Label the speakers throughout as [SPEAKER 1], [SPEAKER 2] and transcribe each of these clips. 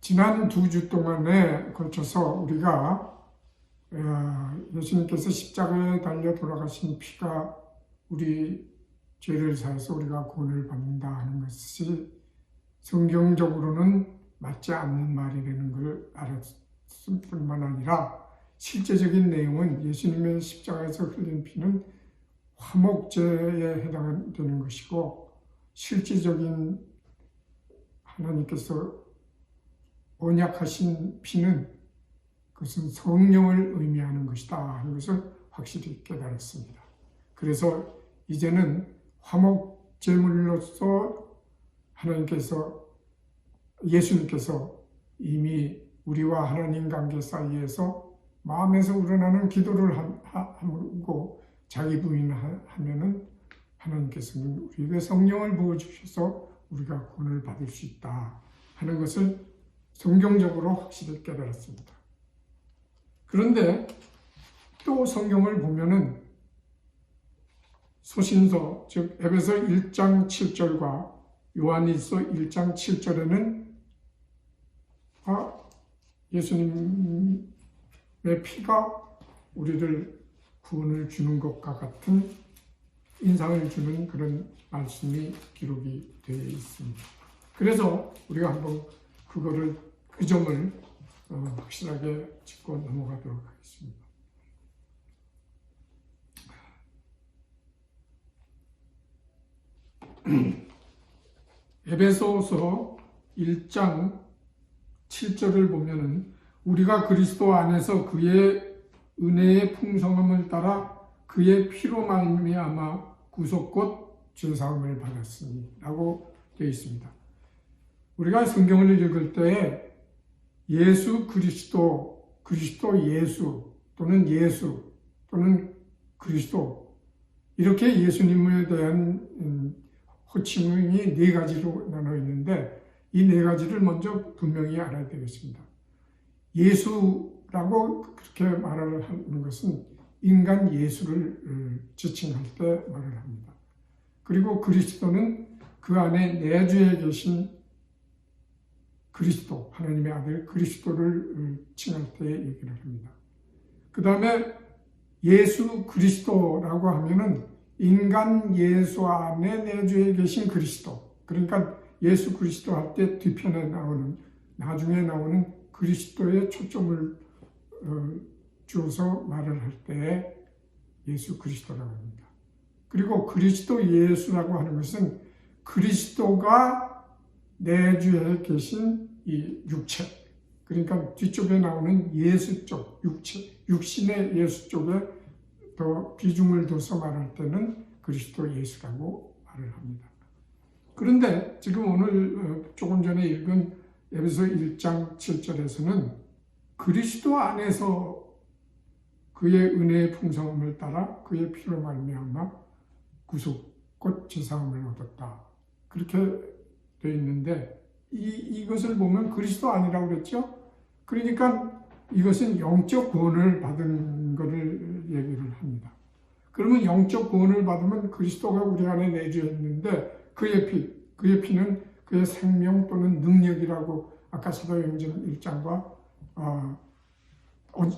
[SPEAKER 1] 지난 2주 동안에 걸쳐서 우리가 예수님께서 십자가에 달려 돌아가신 피가 우리 죄를 사해서 우리가 구원을 받는다 하는 것이 성경적으로는 맞지 않는 말이라는 걸 알았을 뿐만 아니라 실제적인 내용은 예수님의 십자가에서 흘린 피는 화목제에 해당되는 것이고, 실질적인 하나님께서 언약하신 피는 그것은 성령을 의미하는 것이다 하는 것을 확실히 깨달았습니다. 그래서 이제는 화목제물로서 예수님께서 이미 우리와 하나님 관계 사이에서 마음에서 우러나는 기도를 하고 자기 부인하면은 하나님께서는 우리에게 성령을 부어주셔서 우리가 구원을 받을 수 있다 하는 것을 성경적으로 확실히 깨달았습니다. 그런데 또 성경을 보면은 소신서, 즉 에베소 1장 7절과 요한일서 1장 7절에는 예수님의 피가 우리를 구원을 주는 것과 같은 인상을 주는 그런 말씀이 기록이 되어 있습니다. 그래서 우리가 한번 그 점을 확실하게 짚고 넘어가도록 하겠습니다. 에베소서 1장 7절을 보면은 우리가 그리스도 안에서 그의 은혜의 풍성함을 따라 그의 피로 말미암아 구속 곧 죄사함을 받았으니 라고 되어 있습니다. 우리가 성경을 읽을 때에 예수 그리스도 예수 또는 그리스도 이렇게 예수님에 대한 호칭이 4가지로 나눠 있는데 이 4가지를 먼저 분명히 알아야 되겠습니다. 예수라고 그렇게 말을 하는 것은 인간 예수를 지칭할 때 말을 합니다. 그리고 그리스도는 그 안에 내주에 계신 그리스도, 하나님의 아들 그리스도를 칭할 때 얘기를 합니다. 그 다음에 예수 그리스도라고 하면은 인간 예수 안에 내주에 계신 그리스도, 그러니까 예수 그리스도 할 때 뒤편에 나중에 나오는 그리스도에 초점을 주어서 말을 할 때 예수 그리스도라고 합니다. 그리고 그리스도 예수라고 하는 것은 그리스도가 내주에 계신 이 육체, 그러니까 뒤쪽에 나오는 예수 쪽, 육신의 예수 쪽에 더 비중을 둬서 말할 때는 그리스도 예수라고 말을 합니다. 그런데 지금 오늘 조금 전에 읽은 에베소 1장 7절에서는 그리스도 안에서 그의 은혜의 풍성함을 따라 그의 피로 말미암아 구속 곧 죄사함을 얻었다. 그렇게 되어 있는데 이것을 보면 그리스도 아니라고 그랬죠? 그러니까 이것은 영적 구원을 받은 것을 얘기를 합니다. 그러면 영적 구원을 받으면 그리스도가 우리 안에 내주해 있는데 그의 피는 그의 생명 또는 능력이라고 아까 사도행전 1장과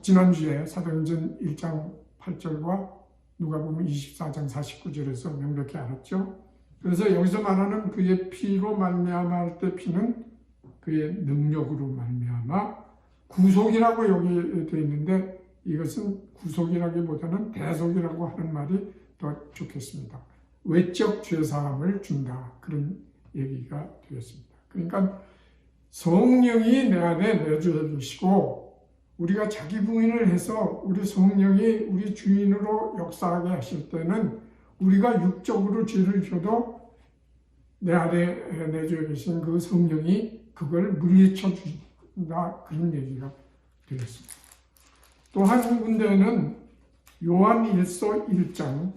[SPEAKER 1] 지난주에 사도행전 1장 8절과 누가복음 24장 49절에서 명백히 알았죠. 그래서 여기서 말하는 그의 피로 말미암아 할 때 피는 그의 능력으로 말미암아 구속이라고 여기 되어 있는데 이것은 구속이라기보다는 대속이라고 하는 말이 더 좋겠습니다. 외적 죄사함을 준다, 그런 얘기가 되겠습니다. 그러니까 성령이 내 안에 내주해 계시고 우리가 자기 부인을 해서 우리 성령이 우리 주인으로 역사하게 하실 때는 우리가 육적으로 죄를 져도 내 안에 내주해 계신 그 성령이 그걸 물리쳐 준다, 그런 얘기가 되겠습니다. 또 한 군데는 요한일서 1장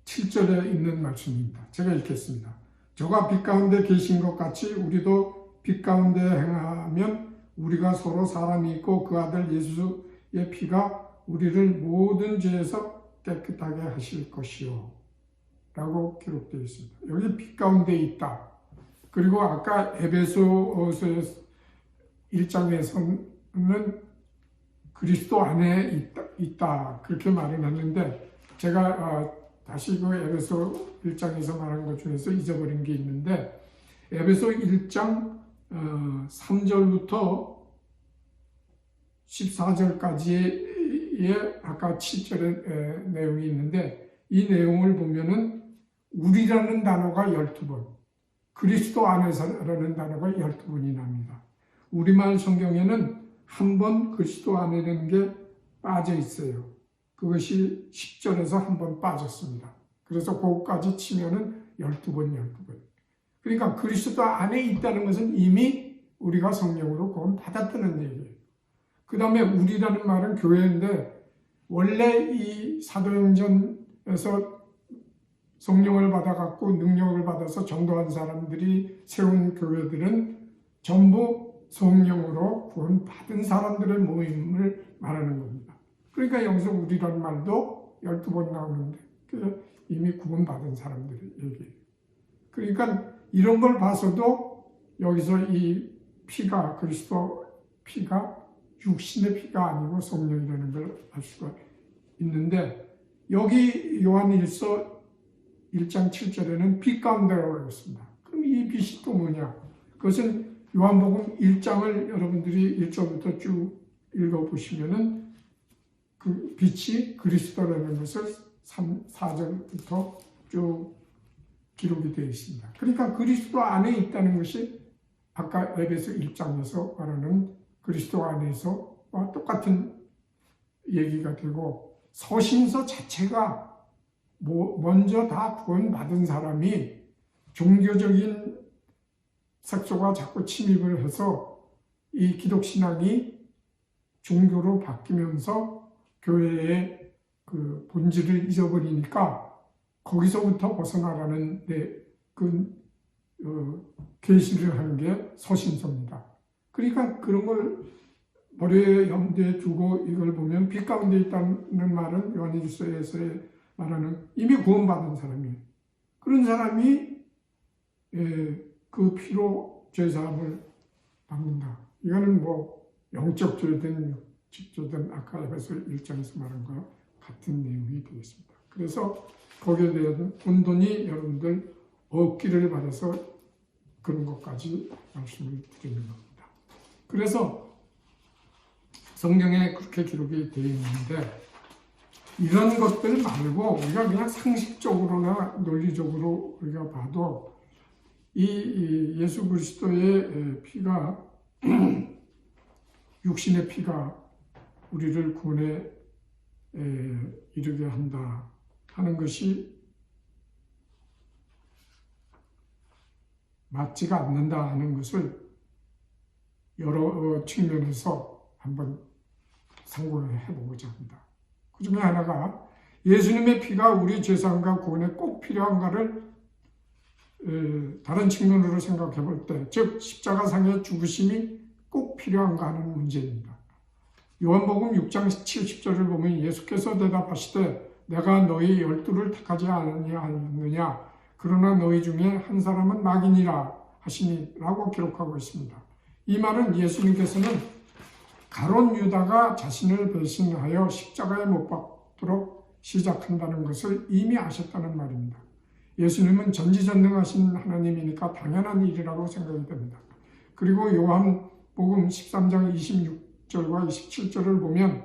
[SPEAKER 1] 7절에 있는 말씀입니다. 제가 읽겠습니다. 저가 빛 가운데 계신 것 같이 우리도 빛 가운데 행하면 우리가 서로 사람이 있고 그 아들 예수의 피가 우리를 모든 죄에서 깨끗하게 하실 것이요 라고 기록되어 있습니다. 여기 빛 가운데 있다. 그리고 아까 에베소서 1장에서는 그리스도 안에 있다. 그렇게 말을 했는데 제가 다시 그 에베소 1장에서 말한 것 중에서 잊어버린 게 있는데 에베소 1장 3절부터 14절까지의 아까 7절의 내용이 있는데 이 내용을 보면은 우리라는 단어가 12번, 그리스도 안에서라는 단어가 12번이 납니다. 우리말 성경에는 한 번 그리스도 안에라는 게 빠져 있어요. 그것이 10절에서 한 번 빠졌습니다. 그래서 그것까지 치면은 12번. 그러니까 그리스도 안에 있다는 것은 이미 우리가 성령으로 구원 받았다는 얘기예요. 그 다음에 우리라는 말은 교회인데 원래 이 사도행전에서 성령을 받아갖고 능력을 받아서 전도한 사람들이 세운 교회들은 전부 성령으로 구원 받은 사람들의 모임을 말하는 겁니다. 그러니까 여기서 우리라는 말도 12번 나오는데 이미 구원 받은 사람들의 얘기예요. 그러니까 이런 걸 봐서도 여기서 이 피가 그리스도 피가 육신의 피가 아니고 성령이라는 걸 알 수가 있는데 여기 요한일서 1장 7절에는 빛 가운데라고 했습니다. 그럼 이 빛이 또 뭐냐? 그것은 요한복음 1장을 여러분들이 1절부터 쭉 읽어보시면은 그 빛이 그리스도라는 것을 4절부터 쭉 기록이 되어 있습니다. 그러니까 그리스도 안에 있다는 것이 아까 에베소 1장에서 말하는 그리스도 안에서와 똑같은 얘기가 되고 서신서 자체가 먼저 다 구원받은 사람이 종교적인 색소가 자꾸 침입을 해서 이 기독신앙이 종교로 바뀌면서 교회의 그 본질을 잊어버리니까 거기서부터 벗어나라는 계시를 하는 게 서신서입니다. 그러니까 그런 걸 머리에 염두에 두고 이걸 보면 빛 가운데 있다는 말은 요한일서에서 말하는 이미 구원받은 사람이에요. 그런 사람이 그 피로 죄사함을 받는다. 이거는 뭐 영적 죄든 육적 죄든 아까 에베소 1장에서 말한 거와 같은 내용이 되겠습니다. 그래서 거기에 대한 혼돈이 여러분들 없기를 바라서 그런 것까지 말씀을 드리는 겁니다. 그래서 성경에 그렇게 기록이 되어 있는데 이런 것들 말고 우리가 그냥 상식적으로나 논리적으로 우리가 봐도 이 예수 그리스도의 피가 육신의 피가 우리를 구원에 이르게 한다 하는 것이 맞지가 않는다 하는 것을 여러 측면에서 한번 상고를 해보고자 합니다. 그 중에 하나가 예수님의 피가 우리 죄사함과 구원에 꼭 필요한가를 다른 측면으로 생각해 볼 때, 즉 십자가상의 죽으심이 꼭 필요한가 하는 문제입니다. 요한복음 6장 70절을 보면 예수께서 대답하시되 내가 너희 12를 택하지 아니하였느냐 그러나 너희 중에 한 사람은 낙인이라 하시니 라고 기록하고 있습니다. 이 말은 예수님께서는 가룟 유다가 자신을 배신하여 십자가에 못 박도록 시작한다는 것을 이미 아셨다는 말입니다. 예수님은 전지전능하신 하나님이니까 당연한 일이라고 생각이 됩니다. 그리고 요한복음 13장 26절과 27절을 보면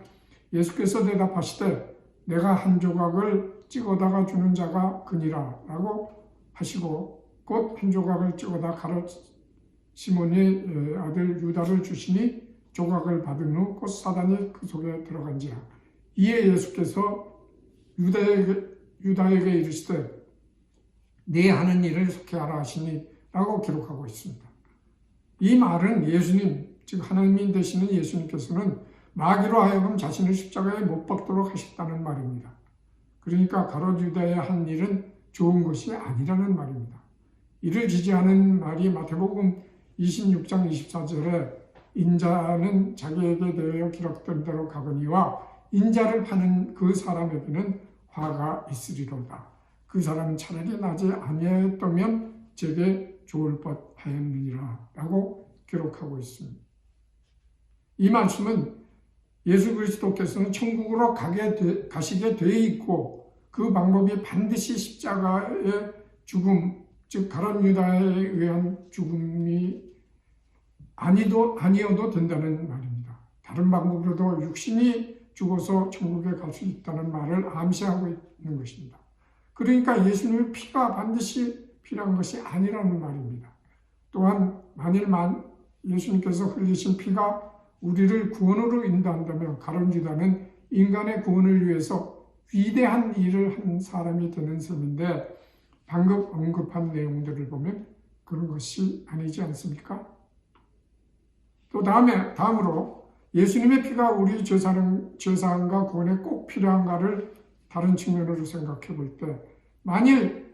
[SPEAKER 1] 예수께서 대답하시되 내가 한 조각을 찍어다가 주는 자가 그니라 라고 하시고 곧 한 조각을 찍어다 가룟 시몬의 아들 유다를 주시니 조각을 받은 후 곧 사단이 그 속에 들어간지라. 이에 예수께서 유다에게 이르시되 네 하는 일을 속히 하라 하시니 라고 기록하고 있습니다. 이 말은 예수님, 즉 하나님 되시는 예수님께서는 마귀로 하여금 자신을 십자가에 못 박도록 하셨다는 말입니다. 그러니까 가룟 유다의 한 일은 좋은 것이 아니라는 말입니다. 이를 지지하는 말이 마태복음 26장 24절에 인자는 자기에게 대하여 기록된 대로 가거니와 인자를 파는 그 사람에게는 화가 있으리로다. 그 사람은 차라리 나지 아니하였다면 제게 좋을 법하였느니라 라고 기록하고 있습니다. 이 말씀은 예수 그리스도께서는 천국으로 가시게 되어 있고 그 방법이 반드시 십자가의 죽음, 즉 가룟 유다에 의한 죽음이 아니어도 된다는 말입니다. 다른 방법으로도 육신이 죽어서 천국에 갈 수 있다는 말을 암시하고 있는 것입니다. 그러니까 예수님의 피가 반드시 필요한 것이 아니라는 말입니다. 또한 만일 예수님께서 흘리신 피가 우리를 구원으로 인도한다면 가룟 유다는 인간의 구원을 위해서 위대한 일을 한 사람이 되는 셈인데 방금 언급한 내용들을 보면 그런 것이 아니지 않습니까? 또 다음으로 예수님의 피가 우리 죄사함과 구원에 꼭 필요한가를 다른 측면으로 생각해 볼 때 만일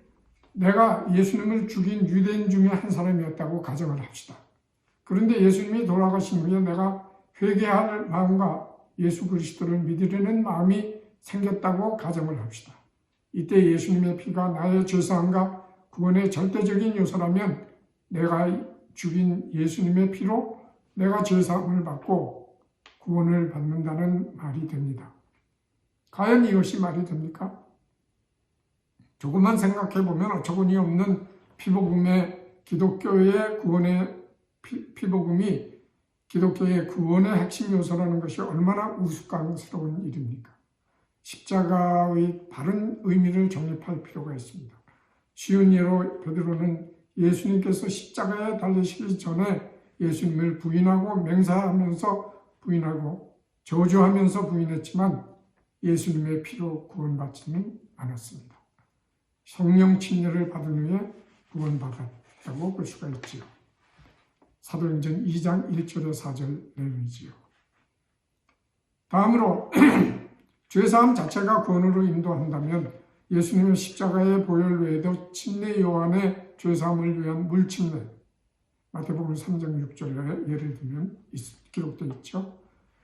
[SPEAKER 1] 내가 예수님을 죽인 유대인 중에 한 사람이었다고 가정을 합시다. 그런데 예수님이 돌아가신 후에 내가 회개할 마음과 예수 그리스도를 믿으려는 마음이 생겼다고 가정을 합시다. 이때 예수님의 피가 나의 죄사함과 구원의 절대적인 요소라면 내가 죽인 예수님의 피로 내가 죄사함을 받고 구원을 받는다는 말이 됩니다. 과연 이것이 말이 됩니까? 조금만 생각해 보면 어처구니 없는 피복음의 기독교의 구원의 피복음이 기독교의 구원의 핵심 요소라는 것이 얼마나 우스꽝스러운 일입니까? 십자가의 다른 의미를 정립할 필요가 있습니다. 쉬운 예로 베드로는 예수님께서 십자가에 달리시기 전에 예수님을 부인하고 맹세하면서 부인하고 저주하면서 부인했지만 예수님의 피로 구원받지는 않았습니다. 성령 침례를 받은 후에 구원받았다고 볼 수가 있지요. 사도행전 2장 1절에 4절 내용이지요. 다음으로 죄사함 자체가 구원으로 인도한다면 예수님의 십자가의 보혈 외에도 침례 요한의 죄사함을 위한 물침례 마태복음 3장 6절에 예를 들면 기록되어 있죠.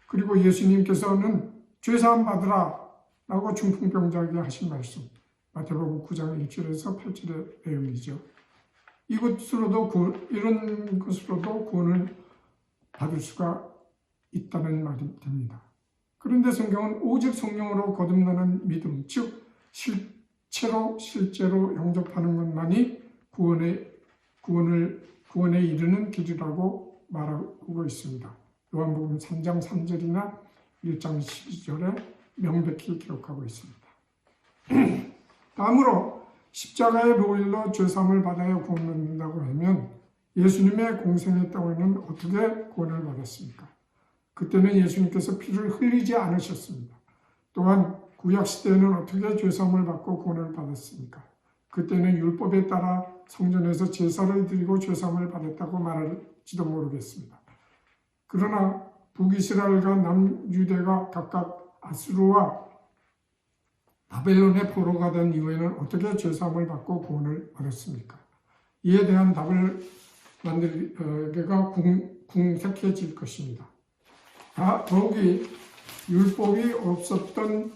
[SPEAKER 1] 그리고 예수님께서는 죄사함 받으라 라고 중풍병자에게 하신 말씀 마태복음 9장 1절에서 8절의 내용이죠. 이런 것으로도 구원을 받을 수가 있다는 말이 됩니다. 그런데 성경은 오직 성령으로 거듭나는 믿음, 즉 실제로 영접하는 것만이 구원에 이르는 길이라고 말하고 있습니다. 요한복음 3장 3절이나 1장 12절에 명백히 기록하고 있습니다. 다음으로 십자가의 보혈로 죄사함을 받아야 구원받는다고 하면 예수님의 공생의 때에는 어떻게 구원을 받았습니까? 그때는 예수님께서 피를 흘리지 않으셨습니다. 또한 구약시대에는 어떻게 죄사함을 받고 구원을 받았습니까? 그때는 율법에 따라 성전에서 제사를 드리고 죄사함을 받았다고 말할지도 모르겠습니다. 그러나 북이스라엘과 남유대가 각각 아수르와 바벨론의 포로가 된 이후에는 어떻게 죄사함을 받고 구원을 얻었습니까? 이에 대한 답을 만들기가 궁색해질 것입니다. 더욱이 율법이 없었던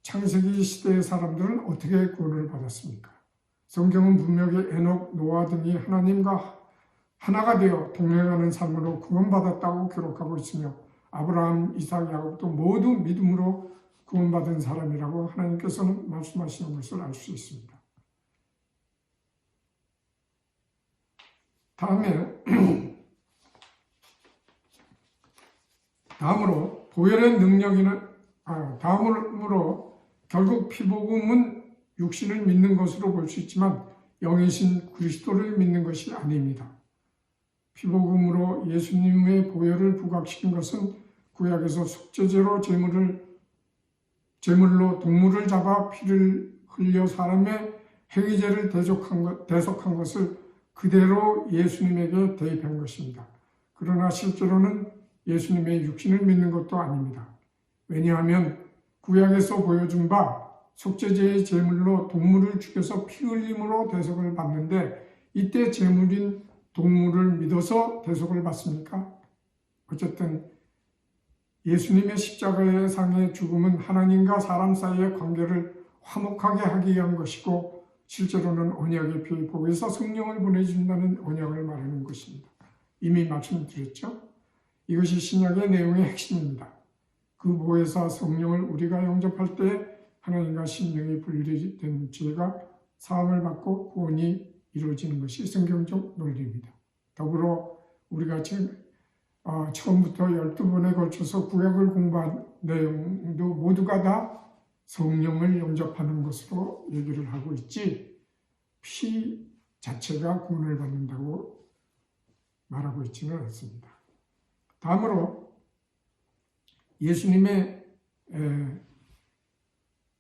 [SPEAKER 1] 창세기 시대의 사람들은 어떻게 구원을 받았습니까? 성경은 분명히 에녹, 노아 등이 하나님과 하나가 되어 동행하는 삶으로 구원받았다고 기록하고 있으며 아브라함, 이삭, 야곱도 모두 믿음으로 구원받은 사람이라고 하나님께서는 말씀하시는 것을 알 수 있습니다. 다음으로 보혈의 다음으로 결국 피복음은 육신을 믿는 것으로 볼 수 있지만 영이신 그리스도를 믿는 것이 아닙니다. 피복음으로 예수님의 보혈을 부각시킨 것은 구약에서 속죄제로 제물로 동물을 잡아 피를 흘려 사람의 행위제를 대속한 것을 그대로 예수님에게 대입한 것입니다. 그러나 실제로는 예수님의 육신을 믿는 것도 아닙니다. 왜냐하면 구약에서 보여준 바 속죄제의 제물로 동물을 죽여서 피 흘림으로 대속을 받는데 이때 제물인 동물을 믿어서 대속을 받습니까? 어쨌든 예수님의 십자가의 상의 죽음은 하나님과 사람 사이의 관계를 화목하게 하기 위한 것이고 실제로는 언약의 피 복에서 성령을 보내준다는 언약을 말하는 것입니다. 이미 말씀드렸죠. 이것이 신약의 내용의 핵심입니다. 그 보혜사 성령을 우리가 영접할 때 하나님과 신령이 분리된 죄가 사함을 받고 구원이 이루어지는 것이 성경적 논리입니다. 더불어 우리가 처음부터 12번에 걸쳐서 구약을 공부한 내용도 모두가 다 성령을 영접하는 것으로 얘기를 하고 있지 피 자체가 구원을 받는다고 말하고 있지는 않습니다. 다음으로 예수님의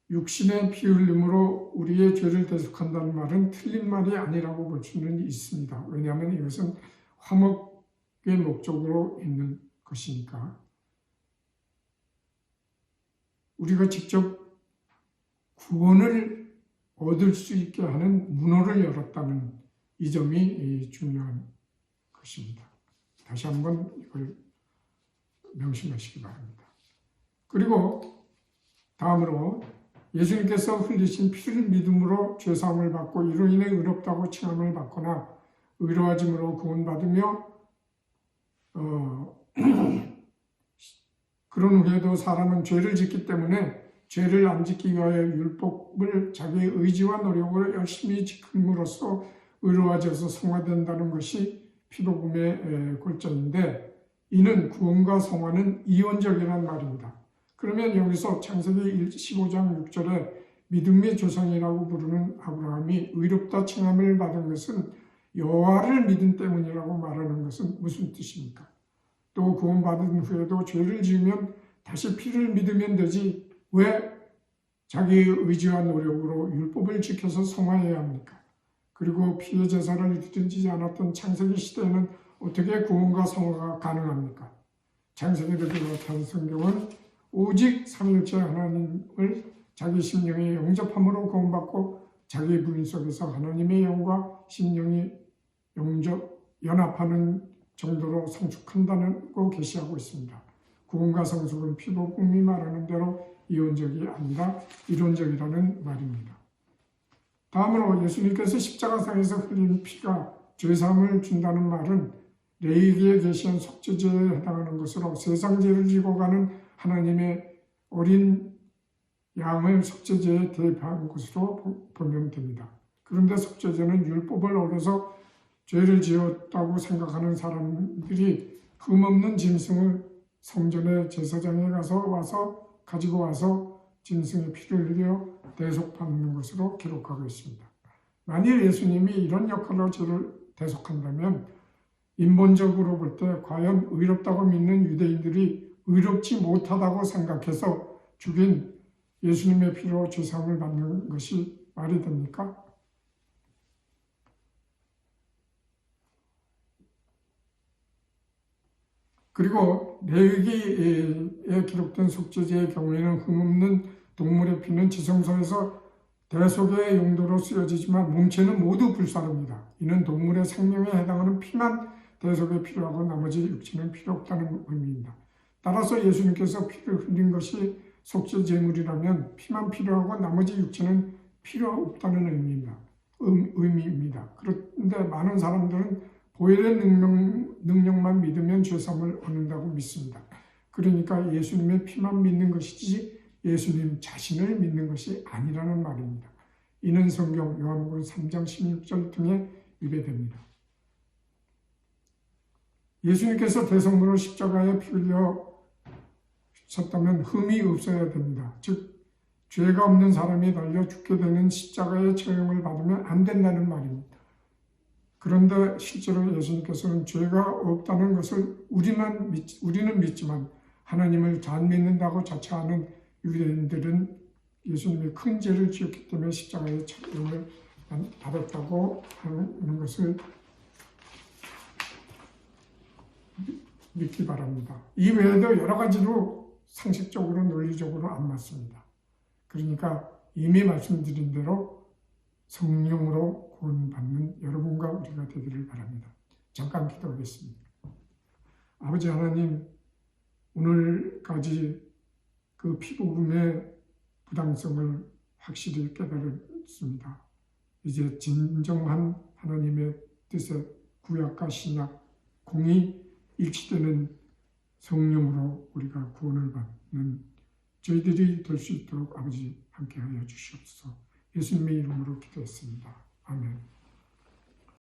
[SPEAKER 1] 육신의 피 흘림으로 우리의 죄를 대속한다는 말은 틀린 말이 아니라고 볼 수는 있습니다. 왜냐하면 이것은 화목의 목적으로 있는 것이니까. 우리가 직접 구원을 얻을 수 있게 하는 문호를 열었다는 이 점이 중요한 것입니다. 다시 한번 이걸 명심하시기 바랍니다. 그리고 다음으로 예수님께서 흘리신 피를 믿음으로 죄사함을 받고 이로 인해 의롭다고 칭함을 받거나 의로워짐으로 구원받으며 그런 후에도 사람은 죄를 짓기 때문에 죄를 안 짓기 위하여 율법을 자기의 의지와 노력으로 열심히 지킴으로써 의로워져서 성화된다는 것이 피복음의 골자인데 이는 구원과 성화는 이원적이라는 말입니다. 그러면 여기서 창세기 15장 6절에 믿음의 조상이라고 부르는 아브라함이 의롭다 칭함을 받은 것은 여호와를 믿음 때문이라고 말하는 것은 무슨 뜻입니까? 또 구원받은 후에도 죄를 지으면 다시 피를 믿으면 되지 왜 자기의 의지와 노력으로 율법을 지켜서 성화해야 합니까? 그리고 피의 제사를 드리지 않았던 창세기 시대에는 어떻게 구원과 성화가 가능합니까? 창세기를 비롯한 성경은 오직 삼위일체 하나님을 자기 심령의 영접함으로 구원받고 자기 부인 속에서 하나님의 영과 심령이 연합하는 정도로 성숙한다고 계시하고 있습니다. 구원과 성숙은 피복음이 말하는 대로 이원적이 아니라 이론적이라는 말입니다. 다음으로 예수님께서 십자가상에서 흘린 피가 죄사함을 준다는 말은 레위기에 계시한 속죄제에 해당하는 것으로 세상 죄를 지고 가는 하나님의 어린 양을 속죄제에 대입한 것으로 보면 됩니다. 그런데 속죄제는 율법을 어겨서 죄를 지었다고 생각하는 사람들이 흠없는 짐승을 성전의 제사장에 가지고 와서 짐승의 피를 흘려 대속받는 것으로 기록하고 있습니다. 만일 예수님이 이런 역할로 죄를 대속한다면 인본적으로 볼 때 과연 의롭다고 믿는 유대인들이 의롭지 못하다고 생각해서 죽인 예수님의 피로 죄사함을 받는 것이 말이 됩니까? 그리고 레위기에 기록된 속죄제의 경우에는 흠없는 동물의 피는 지성소에서 대속의 용도로 쓰여지지만 몸체는 모두 불사릅니다. 이는 동물의 생명에 해당하는 피만 대속에 필요하고 나머지 육체는 필요 없다는 의미입니다. 따라서 예수님께서 피를 흘린 것이 속죄제물이라면 피만 필요하고 나머지 육체는 필요 없다는 의미입니다. 그런데 많은 사람들은 보혈의 능력만 믿으면 죄사함을 얻는다고 믿습니다. 그러니까 예수님의 피만 믿는 것이지 예수님 자신을 믿는 것이 아니라는 말입니다. 이는 성경 요한복음 3장 16절 등에 위배됩니다. 예수님께서 대성물로 십자가에 피 흘려셨다면 흠이 없어야 됩니다. 즉 죄가 없는 사람이 달려 죽게 되는 십자가의 처형을 받으면 안 된다는 말입니다. 그런데 실제로 예수님께서는 죄가 없다는 것을 우리는 믿지만 하나님을 잘 믿는다고 자처하는 유대인들은 예수님이 큰 죄를 지었기 때문에 십자가의 처형을 받았다고 하는 것을 믿기 바랍니다. 이 외에도 여러 가지로 상식적으로 논리적으로 안 맞습니다. 그러니까 이미 말씀드린 대로 성령으로 구원받는 여러분과 우리가 되기를 바랍니다. 잠깐 기도하겠습니다. 아버지 하나님, 오늘까지 그 피복음의 부당성을 확실히 깨달았습니다. 이제 진정한 하나님의 뜻의 구약과 신약 공이 일치되는 성령으로 우리가 구원을 받는 저희들이 될 수 있도록 아버지 함께하여 주시옵소서. 예수님의 이름으로 기도했습니다. 아멘.